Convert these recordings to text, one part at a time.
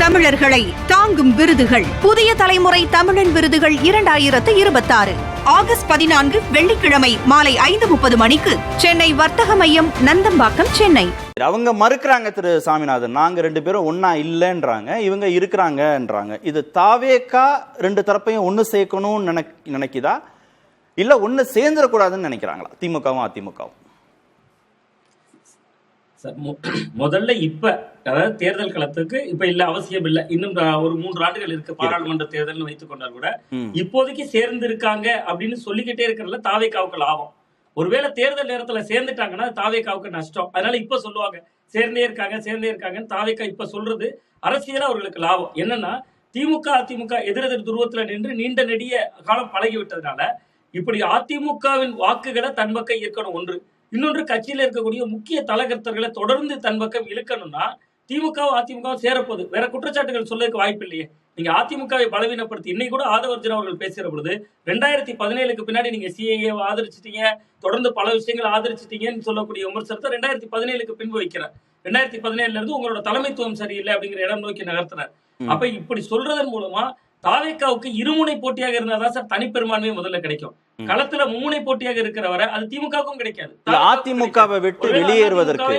தமிழர்களை தாங்கும் விருதுகள். புதிய தலைமுறை தமிழன் விருதுகள் 2026 ஆகஸ்ட் 14 வெள்ளிக்கிழமை மாலை 5:30 மணிக்கு சென்னை வர்த்தக மையம், நந்தம்பாக்கம், சென்னை. அவங்க மறுக்கிறாங்க திரு சாமிநாதன். நாங்க 2 பேரும் ஒன்னா இல்லைன்றாங்க, இவங்க இருக்கிறாங்கன்றாங்க. இது தாவேக்கா 2 தரப்பையும் ஒன்னு சேர்க்கணும்னு நினைக்குதா, இல்ல ஒன்னு சேர்ந்துடக்கூடாதுன்னு நினைக்கிறாங்களா திமுகவும் அதிமுகவும்? முதல்ல இப்ப அதாவது தேர்தல் களத்துக்கு இப்ப இல்ல, அவசியம் இல்ல. இன்னும் ஒரு 3 ஆண்டுகள் இருக்கு பாராளுமன்ற தேர்தல் வைத்துக் கொண்டால் கூட இப்போதைக்கு சேர்ந்து இருக்காங்க அப்படின்னு சொல்லிக்கிட்டே இருக்கிறதுல தாவேக்காவுக்கு லாபம். ஒருவேளை தேர்தல் நேரத்துல சேர்ந்துட்டாங்கன்னா தாவேக்காவுக்கு நஷ்டம். அதனால இப்ப சொல்லுவாங்க சேர்ந்தே இருக்காங்கன்னு. தாவேக்கா இப்ப சொல்றது அரசியலா அவர்களுக்கு லாபம். என்னன்னா திமுக அதிமுக எதிரெதிர் துருவத்துல நின்று நீண்ட நெடிய காலம் பழகி விட்டதுனால இப்படி அதிமுகவின் வாக்குகளை தன் பக்கம் ஈர்க்கணும் ஒன்று. இன்னொன்று, கட்சியில இருக்கக்கூடிய முக்கிய தலைகர்த்தர்களை தொடர்ந்து தன் பக்கம் இழுக்கணும்னா திமுகவும் அதிமுகவும் சேரப்போகுது. வேற குற்றச்சாட்டுகள் சொல்லதுக்கு வாய்ப்பு இல்லையே. நீங்க அதிமுகவை பலவீனப்படுத்தி இன்னைக்கு கூட ஆதவர்ஜன் அவர்கள் பேசுற பொழுது 2017க்கு பின்னாடி நீங்க சிஏஏ ஆதரிச்சிட்டீங்க, தொடர்ந்து பல விஷயங்கள் ஆதரிச்சிட்டீங்கன்னு சொல்லக்கூடிய விமர்சனத்தை 2017க்கு பின்பு வைக்கிறார். 2017ல இருந்து உங்களோட தலைமைத்துவம் சரியில்லை அப்படிங்கிற இடம் நோக்கி நகர்த்தினார். அப்ப இப்படி சொல்றதன் மூலமா தாவேக்காவுக்கு இருமுனை போட்டியாக இருந்தாதான் சார் தனிப்பெரும்பான்மையை முதல்ல கிடைக்கும். களத்துல மும்முனை போட்டியாக இருக்கிறவரை அது திமுகவுக்கும் கிடைக்காது. அதிமுகவை விட்டு வெளியேறுவதற்கு,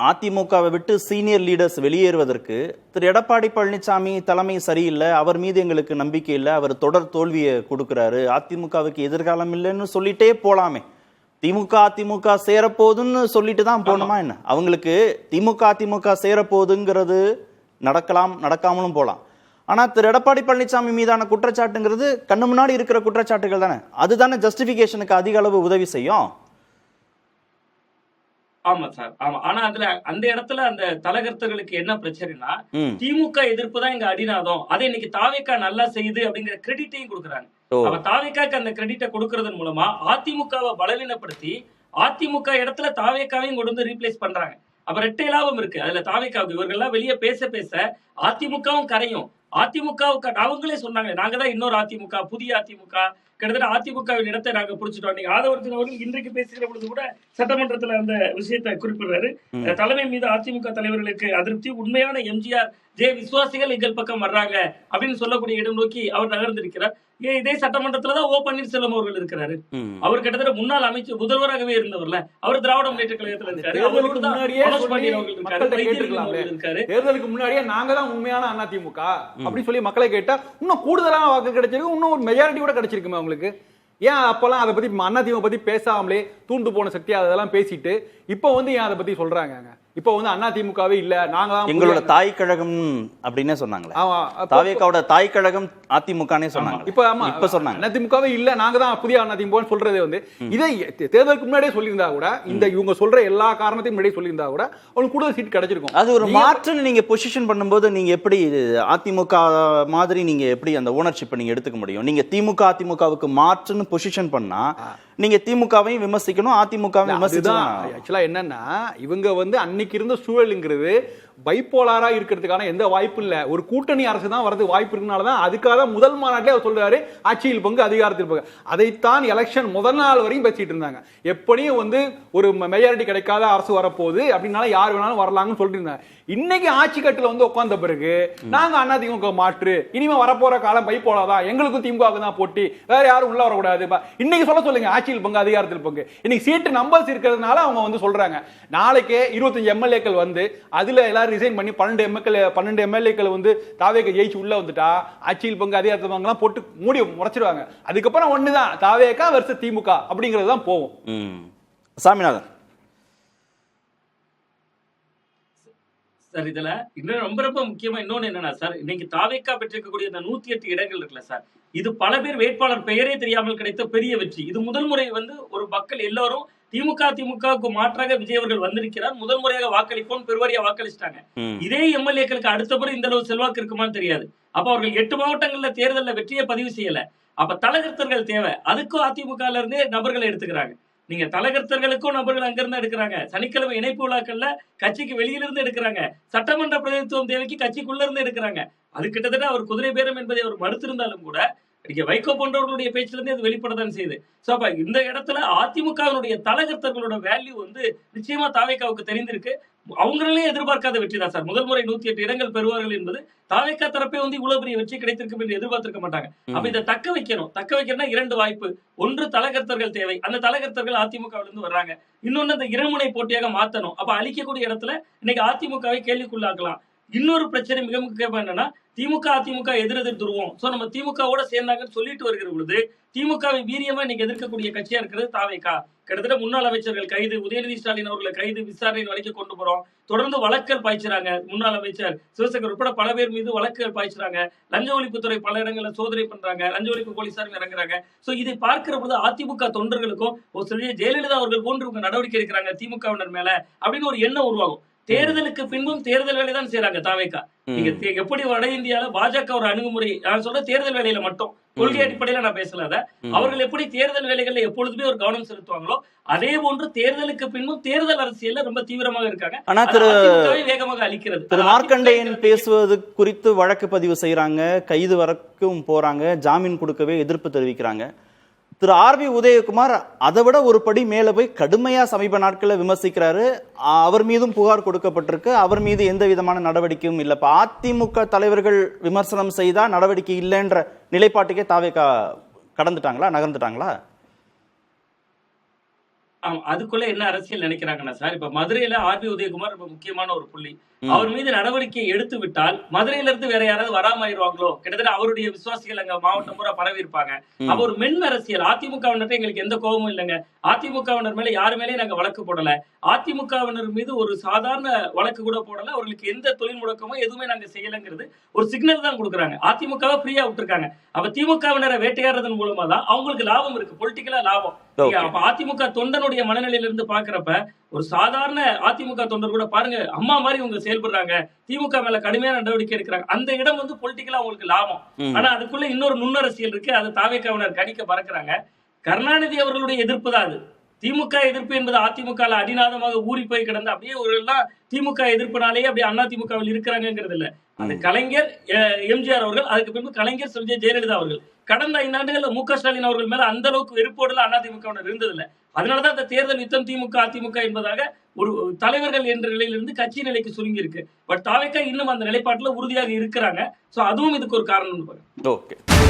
அதிமுகவை விட்டு சீனியர் லீடர்ஸ் வெளியேறுவதற்கு திரு எடப்பாடி பழனிசாமி தலைமை சரியில்லை, அவர் மீது எங்களுக்கு நம்பிக்கை இல்லை, அவர் தொடர் தோல்வியை கொடுக்கிறாரு, அதிமுகவுக்கு எதிர்காலம் இல்லைன்னு சொல்லிட்டே போலாமே. திமுக அதிமுக சேரப்போகுதுன்னு சொல்லிட்டு தான் போகணுமா என்ன? அவங்களுக்கு திமுக அதிமுக சேரப்போகுதுங்கிறது நடக்கலாம், நடக்காமலும் போகலாம். ஆனா திரு எடப்பாடி பழனிசாமி மீதான குற்றச்சாட்டுங்கிறது கண்ணு முன்னாடி இருக்கிற குற்றச்சாட்டுகள் தானே, அதுதானே ஜஸ்டிபிகேஷனுக்கு அதிக அளவு உதவி செய்யும். ஆமா சார், ஆமா. ஆனா அதுல அந்த இடத்துல அந்த தலைகர்த்தர்களுக்கு என்ன பிரச்சனைனா திமுக எதிர்ப்பு தான் இங்க அடிநாதம். அதை இன்னைக்கு தாவேக்கா நல்லா செய்யுது அப்படிங்கிற கிரெடிட்டையும் கொடுக்குறாங்க. அவ தாவேக்காக்கு அந்த கிரெடிட்டை கொடுக்கறதன் மூலமா அதிமுகவை பலவீனப்படுத்தி அதிமுக இடத்துல தாவேக்காவையும் கொண்டு வந்து ரீப்ளேஸ் பண்றாங்க. அப்ப இரட்டை லாபம் இருக்கு அதுல தாவேக்காவுக்கு. இவர்கள்லாம் வெளியே பேச பேச அதிமுகவும் கரையும். அதிமுகவுக்கு அவங்களே சொன்னாங்க, நாங்க தான் இன்னொரு அதிமுக, புதிய அதிமுக, கிட்டத்தட்ட அதிமுகவின் இடத்தை நாங்க புடிச்சிட்டோம். நீங்க ஆதவர்ஜன் அவர்கள் இன்றைக்கு பேசுகிற பொழுது கூட சட்டமன்றத்துல அந்த விஷயத்தை குறிப்பிடுறாரு. தலைமை மீது அதிமுக தலைவர்களுக்கு அதிருப்தி, உண்மையான எம்ஜிஆர் ஜே விசுவாசிகள் எங்கள் பக்கம் வர்றாங்க அப்படின்னு சொல்லக்கூடிய இடம் நோக்கி அவர் நகர்ந்திருக்கிறார். இதே சட்டமன்றத்துலதான் ஓ பன்னீர்செல்வம் அவர்கள் இருக்கிறாரு. அவர் கிட்டத்தட்ட முன்னாள் அமைச்சர் முதல்வராகவே இருந்தவர்ல. அவர் திராவிட முன்னேற்ற கழகத்துல இருக்காரு. தேர்தலுக்கு முன்னாடியே நாங்க தான் உண்மையான அதிமுக அப்படி சொல்லி மக்களை கேட்டா இன்னும் கூடுதலான வாக்கு கிடைச்சிருக்கு, இன்னும் ஒரு மெஜாரிட்டி கூட கிடைச்சிருக்குமே அவங்களுக்கு. ஏன் அப்பெல்லாம் அதை பத்தி அதிமுக பத்தி பேசாமலே தூண்டு போன சக்தி அதெல்லாம் பேசிட்டு இப்போ ஏன் அதை பத்தி சொல்றாங்க? இப்போ அதிமுகவே இல்ல, நாங்க எங்களோட தாய் கழகம் அப்படின்னே சொன்னாங்களே. தாவேக்காவோட தாய் கழகம் அதிமுகனே சொன்னாங்க. இப்ப சொன்னாங்க அதிமுகவே இல்ல, நாங்க தான் புதிய அதிமுகன்னு சொல்றது இதை தேர்தலுக்கு முன்னாடியே சொல்லியிருந்தா கூட, இந்த இவங்க சொல்ற எல்லா காரணத்தையும் முன்னாடியே சொல்லியிருந்தா கூட அவங்களுக்கு கூடுதல் சீட் கிடைச்சிருக்கும். அது ஒரு மாற்றுன்னு நீங்க பொசிஷன் பண்ணும்போது நீங்க எப்படி அதிமுக மாதிரி நீங்க எப்படி அந்த ஓனர்ஷிப்பை நீங்க எடுத்துக்க முடியும்? நீங்க திமுக அதிமுகவுக்கு மாற்றுன்னு பொசிஷன் பண்ணா நீங்க திமுகவையும் விமர்சிக்கணும், அதிமுகவையும் விமர்சிக்கணும். ஆக்சுவலா என்னன்னா இவங்க அன்னைக்கு இருந்த சூழலுங்கிறது பைப்போலாரா இருக்கிறதுக்கான எந்த வாய்ப்பு இல்ல. ஒரு கூட்டணி அரசு தான் வரது வாய்ப்பு இருக்கனாலதான் அதுக்காக முதல் மாநாட்டிலே அவர் சொல்றாரு ஆட்சியில் பங்கு அதிகாரத்தில் பங்கு. அதைத்தான் எலெக்ஷன் முதல் நாள் வரையும் பேசிட்டு இருந்தாங்க. எப்படியும் ஒரு மெஜாரிட்டி கிடைக்காத அரசு வரப்போகுது அப்படின்னால யார் வேணாலும் வரலாம்னு சொல்லிட்டு இருந்தாங்க. இன்னைக்கு ஆட்சி கட்டுல உட்கார்ந்த பிறகு நாங்க அதிமுக மாற்று, இனிமே வரப்போற காலம் பைப்போலாதான், எங்களுக்கும் திமுக தான் போட்டி, வேற யாரும் உள்ள வரக்கூடாது. இன்னைக்கு சொல்லுங்க ஆட்சியில் பங்கு அதிகாரத்தில் பங்கு. இன்னைக்கு சீட்டு நம்பர்ஸ் இருக்கிறதுனால அவங்க சொல்றாங்க. நாளைக்கே 25 எம்எல்ஏக்கள் அதுல எல்லாரும் ரிசைன் பண்ணி 12 எம்எல்ஏக்கள் தாவேக்கா ஜெயிச்சு உள்ள வந்துட்டா ஆட்சியில் பங்கு அதிகாரத்தில் பங்குலாம் போட்டு மூடி முறைச்சிடுவாங்க. அதுக்கப்புறம் ஒண்ணுதான் தாவேக்கா வெர்சஸ் திமுக அப்படிங்கிறது தான் போகும். சாமிநாதன் சார், இதுல இன்னும் ரொம்ப ரொம்ப முக்கியமா இன்னொன்னு என்னன்னா சார், இன்னைக்கு தாவேக்கா பெற்றிருக்கக்கூடிய இந்த 108 இடங்கள் இருக்குல்ல சார், இது பல பேர் வேட்பாளர் பெயரே தெரியாமல் கிடைத்த பெரிய வெற்றி. இது முதல் முறை ஒரு மக்கள் எல்லாரும் திமுகவுக்கு மாற்றாக விஜய் அவர்கள் வந்திருக்கிறார், முதல் முறையாக வாக்களிப்போம் பெருவாரியா வாக்களிச்சிட்டாங்க. இதே எம்எல்ஏக்களுக்கு அடுத்த பிறகு இந்த அளவு செல்வாக்கு இருக்குமான்னு தெரியாது. அப்ப அவர்கள் 8 மாவட்டங்கள்ல தேர்தலில் வெற்றியை பதிவு செய்யல. அப்ப தலைகர்த்தர்கள் தேவை. அதுக்கும் அதிமுக இருந்தே நபர்களை எடுத்துக்கிறாங்க. நீங்க தலைகர்த்தர்களுக்கும் நபர்கள் அங்கிருந்து எடுக்கிறாங்க. சனிக்கிழமை இணைப்பு விழாக்கள்ல கட்சிக்கு வெளியிலிருந்து எடுக்கிறாங்க. சட்டமன்ற பிரதிநிதித்துவம் தேவைக்கு கட்சிக்குள்ள இருந்து எடுக்கிறாங்க. அது கிட்டத்தட்ட அவர் குதிரை பேரம் என்பதை அவர் மறுத்திருந்தாலும் கூட இங்க வைகோ போன்றவர்களுடைய பேச்சுல இருந்து அது வெளிப்படத்தான் செய்யுது. சோ அப்ப இந்த இடத்துல அதிமுகவினுடைய தலகர்த்தர்களோட வேல்யூ வந்து நிச்சயமா தாவேகாவுக்கு தெரிந்திருக்கு. அவங்களே எதிர்பார்க்காத வெற்றி தான் சார். முதல் முறை 108 இடங்கள் பெறுவார்கள் என்பது தாவேகா தரப்பே வந்து இவ்வளவு பெரிய வெற்றி கிடைத்திருக்கும் என்று எதிர்பார்த்திருக்க மாட்டாங்க. அப்ப இதை தக்க வைக்கணும்னா 2 வாய்ப்பு. ஒன்று தலகர்த்தர்கள் தேவை. அந்த தலகர்த்தர்கள் அதிமுகவில இருந்து வர்றாங்க. இன்னொன்னு அந்த இருமுனை போட்டியாக மாத்தணும். அப்ப அழிக்கக்கூடிய இடத்துல இன்னைக்கு அதிமுகவை கேள்விக்குள்ளாக்கலாம். இன்னொரு பிரச்சனை மிக முக்கியமா என்னன்னா அதிமுக எதிரெதிர் துருவோம். சோ நம்ம திமுகவோட சேர்ந்தாங்கன்னு சொல்லிட்டு வருகிற பொழுது திமுகவை வீரியமா இன்னைக்கு எதிர்க்கக்கூடிய கட்சியா இருக்கிறது தாவேகா. கிட்டத்தட்ட முன்னாள் அமைச்சர்கள் கைது, உதயநிதி ஸ்டாலின் அவர்களை கைது விசாரணை வரைக்கும் கொண்டு போறோம். தொடர்ந்து வழக்குகள் பாய்ச்சுறாங்க. முன்னாள் அமைச்சர் சிவசங்கர் உட்பட பல பேர் மீது வழக்குகள் பாய்ச்சுறாங்க. லஞ்ச ஒழிப்புத்துறை பல இடங்கள்ல சோதனை பண்றாங்க. லஞ்ச ஒழிப்பு போலீசாரும் இறங்குறாங்க. சோ இதை பார்க்கிற பொழுது அதிமுக தொண்டர்களுக்கும் ஒரு சில ஜெயலலிதா அவர்கள் போன்று இவங்க நடவடிக்கை எடுக்கிறாங்க திமுகவினர் மேல அப்படின்னு ஒரு எண்ணம் உருவாகும். தேர்தலுக்கு பின்பும் தேர்தல் வேலை தான் செய்யறாங்க தாவேகா. நீங்க எப்படி வட இந்தியால பாஜக ஒரு அணுகுமுறை, நான் சொல்ற தேர்தல் வேலையில மட்டும், கொள்கை அடிப்படையில நான் பேசலாத, அவர்கள் எப்படி தேர்தல் வேலைகள்ல எப்பொழுதுமே ஒரு கவனம் செலுத்துவாங்களோ அதே போன்று தேர்தலுக்கு பின்பும் தேர்தல் அரசியல்ல ரொம்ப தீவிரமாக இருக்காங்க. ஆனா வேகமாக அளிக்கிறது. திரு மார்க்கண்டேயன் பேசுவது குறித்து வழக்கு பதிவு செய்யறாங்க, கைது வரைக்கும் போறாங்க, ஜாமீன் கொடுக்கவே எதிர்ப்பு தெரிவிக்கிறாங்க. திரு ஆர்.பி. உதயகுமார் அதை விட ஒரு படி மேல போய் கடுமையா சமீப நாட்களில் விமர்சிக்கிறாரு. அவர் மீதும் புகார் கொடுக்கப்பட்டிருக்கு. அவர் மீது எந்த விதமான நடவடிக்கையும் இல்லை. இப்ப அதிமுக தலைவர்கள் விமர்சனம் செய்தா நடவடிக்கை இல்லைன்ற நிலைப்பாட்டுக்கே தாவேகா நகர்ந்துட்டாங்களா? அதுக்குள்ள என்ன அரசியல் நினைக்கிறாங்கன்னா சார், இப்ப மதுரையில ஆர்.பி. உதயகுமார் ரொம்ப முக்கியமான ஒரு புள்ளி. அவர் மீது நடவடிக்கை எடுத்து விட்டால் மதுரையில இருந்து வேற யாராவது வராம ஆயிடுவாங்களோ, கிட்டத்தட்ட அவருடைய விசுவாசிகள் அங்க மாவட்டம் பூரா பரவி இருப்பாங்க. அப்ப ஒரு மென் அரசியல். அதிமுகவினர்கிட்ட எங்களுக்கு எந்த கோபமும் இல்லைங்க, அதிமுகவினர் மேல யாரு மேலேயும் நாங்க வழக்கு போடல, அதிமுகவினர் மீது ஒரு சாதாரண வழக்கு கூட போடல, அவர்களுக்கு எந்த தொழில் முடக்கமோ எதுவுமே நாங்க செய்யலங்கிறது ஒரு சிக்னல் தான் கொடுக்குறாங்க. அதிமுகவை ஃப்ரீயா விட்டுருக்காங்க. அப்ப திமுகவினரை வேட்டையாடுறதன் மூலமா தான் அவங்களுக்கு லாபம் இருக்கு, பொலிட்டிக்கலா லாபம். அப்ப அதிமுக தொண்டனுடைய மனநிலையில இருந்து பாக்குறப்ப ஒரு சாதாரண அதிமுக தொண்டர் கூட பாருங்க, அம்மா மாதிரி இவங்க செயல்படுறாங்க, திமுக மேல கடுமையான நடவடிக்கை எடுக்கிறாங்க, அந்த இடம் வந்து பொலிட்டிக்கலா அவங்களுக்கு லாபம். ஆனா அதுக்குள்ள இன்னொரு நுண்ணரசியல் இருக்கு. அது தாவேகாவினர் கணிக்க பறக்குறாங்க. கருணாநிதி அவர்களுடைய எதிர்ப்பு தான் அது. திமுக எதிர்ப்பு என்பது அதிமுக அடிநாதமாக ஊறி போய் கிடந்து அப்படியே ஒரு எல்லாம் திமுக எதிர்ப்புனாலேயே அப்படியே அண்ணா திமுகவில் இருக்கிறாங்கிறது இல்ல. அது கலைஞர் எம்ஜிஆர் அவர்கள், அதுக்கு பின்பு கலைஞர் செல்வி ஜெயலலிதா அவர்கள். கடந்த 5 ஆண்டுகள்ல மு.க. ஸ்டாலின் அவர்கள் மேல அந்த அளவுக்கு வெறுப்போடுல அதிமுகவினர் இருந்ததில்லை. அதனாலதான் அந்த தேர்தல் யுத்தம் திமுக அதிமுக என்பதாக ஒரு தலைவர்கள் என்ற நிலையிலிருந்து கட்சி நிலைக்கு சுருங்கி இருக்கு. பட் தாவேகா இன்னும் அந்த நிலைப்பாட்டுல உறுதியாக இருக்கிறாங்க. சோ அதுவும் இதுக்கு ஒரு காரணம்.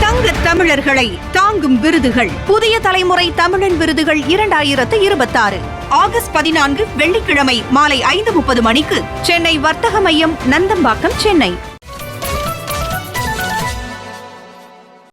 தங்க தமிழர்களை தாங்கும் விருதுகள். புதிய தலைமுறை தமிழன் விருதுகள் 2026 ஆகஸ்ட் 14 வெள்ளிக்கிழமை மாலை 5:30 மணிக்கு சென்னை வர்த்தக மையம், நந்தம்பாக்கம், சென்னை.